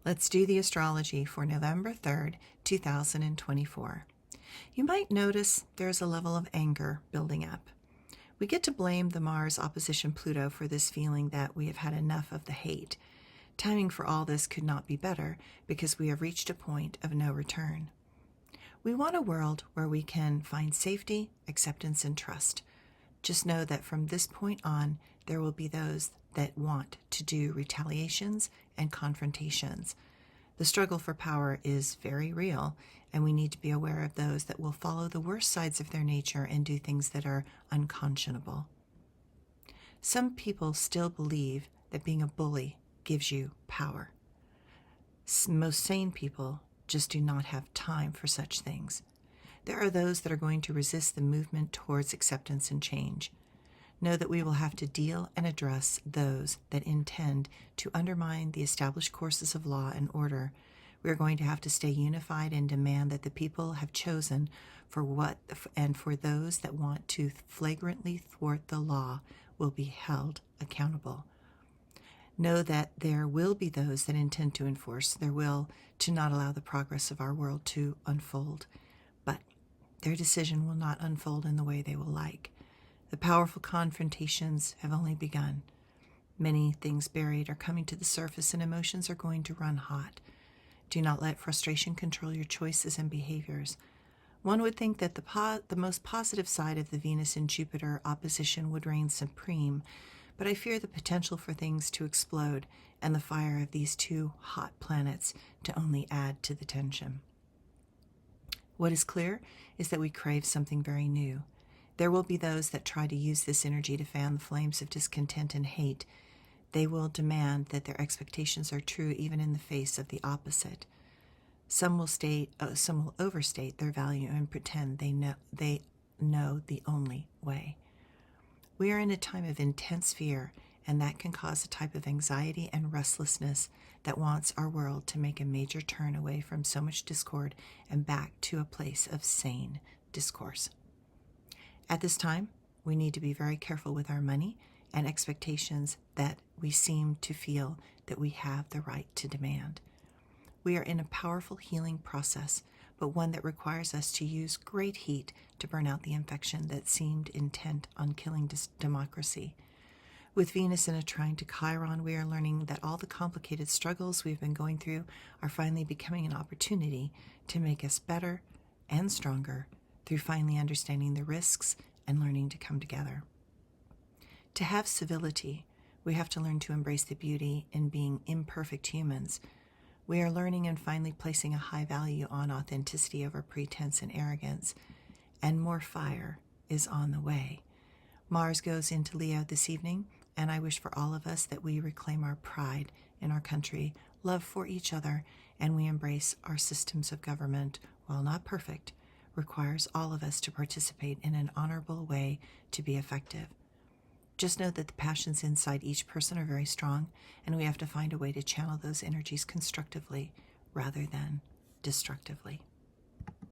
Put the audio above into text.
Let's do the astrology for November 3rd, 2024. You might notice there's a level of anger building up. We get to blame the Mars opposition Pluto for this feeling that we have had enough of the hate. Timing for all this could not be better because we have reached a point of no return. We want a world where we can find safety, acceptance, and trust. Just know that from this point on, there will be those that want to do retaliations and confrontations. The struggle for power is very real, and we need to be aware of those that will follow the worst sides of their nature and do things that are unconscionable. Some people still believe that being a bully gives you power. Most sane people just do not have time for such things. There are those that are going to resist the movement towards acceptance and change. Know that we will have to deal and address those that intend to undermine the established courses of law and order. We are going to have to stay unified and demand that the people have chosen for what, and for those that want to flagrantly thwart the law will be held accountable. Know that there will be those that intend to enforce their will to not allow the progress of our world to unfold, but their decision will not unfold in the way they will like. The powerful confrontations have only begun. Many things buried are coming to the surface and emotions are going to run hot. Do not let frustration control your choices and behaviors. One would think that the most positive side of the Venus and Jupiter opposition would reign supreme, but I fear the potential for things to explode and the fire of these two hot planets to only add to the tension. What is clear is that we crave something very new. There will be those that try to use this energy to fan the flames of discontent and hate. They will demand that their expectations are true even in the face of the opposite. Some will overstate their value and pretend they know the only way. We are in a time of intense fear, and that can cause a type of anxiety and restlessness that wants our world to make a major turn away from so much discord and back to a place of sane discourse. At this time, we need to be very careful with our money and expectations that we seem to feel that we have the right to demand. We are in a powerful healing process, but one that requires us to use great heat to burn out the infection that seemed intent on killing democracy. With Venus in a trine to Chiron, we are learning that all the complicated struggles we've been going through are finally becoming an opportunity to make us better and stronger through finally understanding the risks and learning to come together. To have civility, we have to learn to embrace the beauty in being imperfect humans. We are learning and finally placing a high value on authenticity over pretense and arrogance, and more fire is on the way. Mars goes into Leo this evening, and I wish for all of us that we reclaim our pride in our country, love for each other, and we embrace our systems of government. While not perfect, requires all of us to participate in an honorable way to be effective. Just know that the passions inside each person are very strong, and we have to find a way to channel those energies constructively rather than destructively.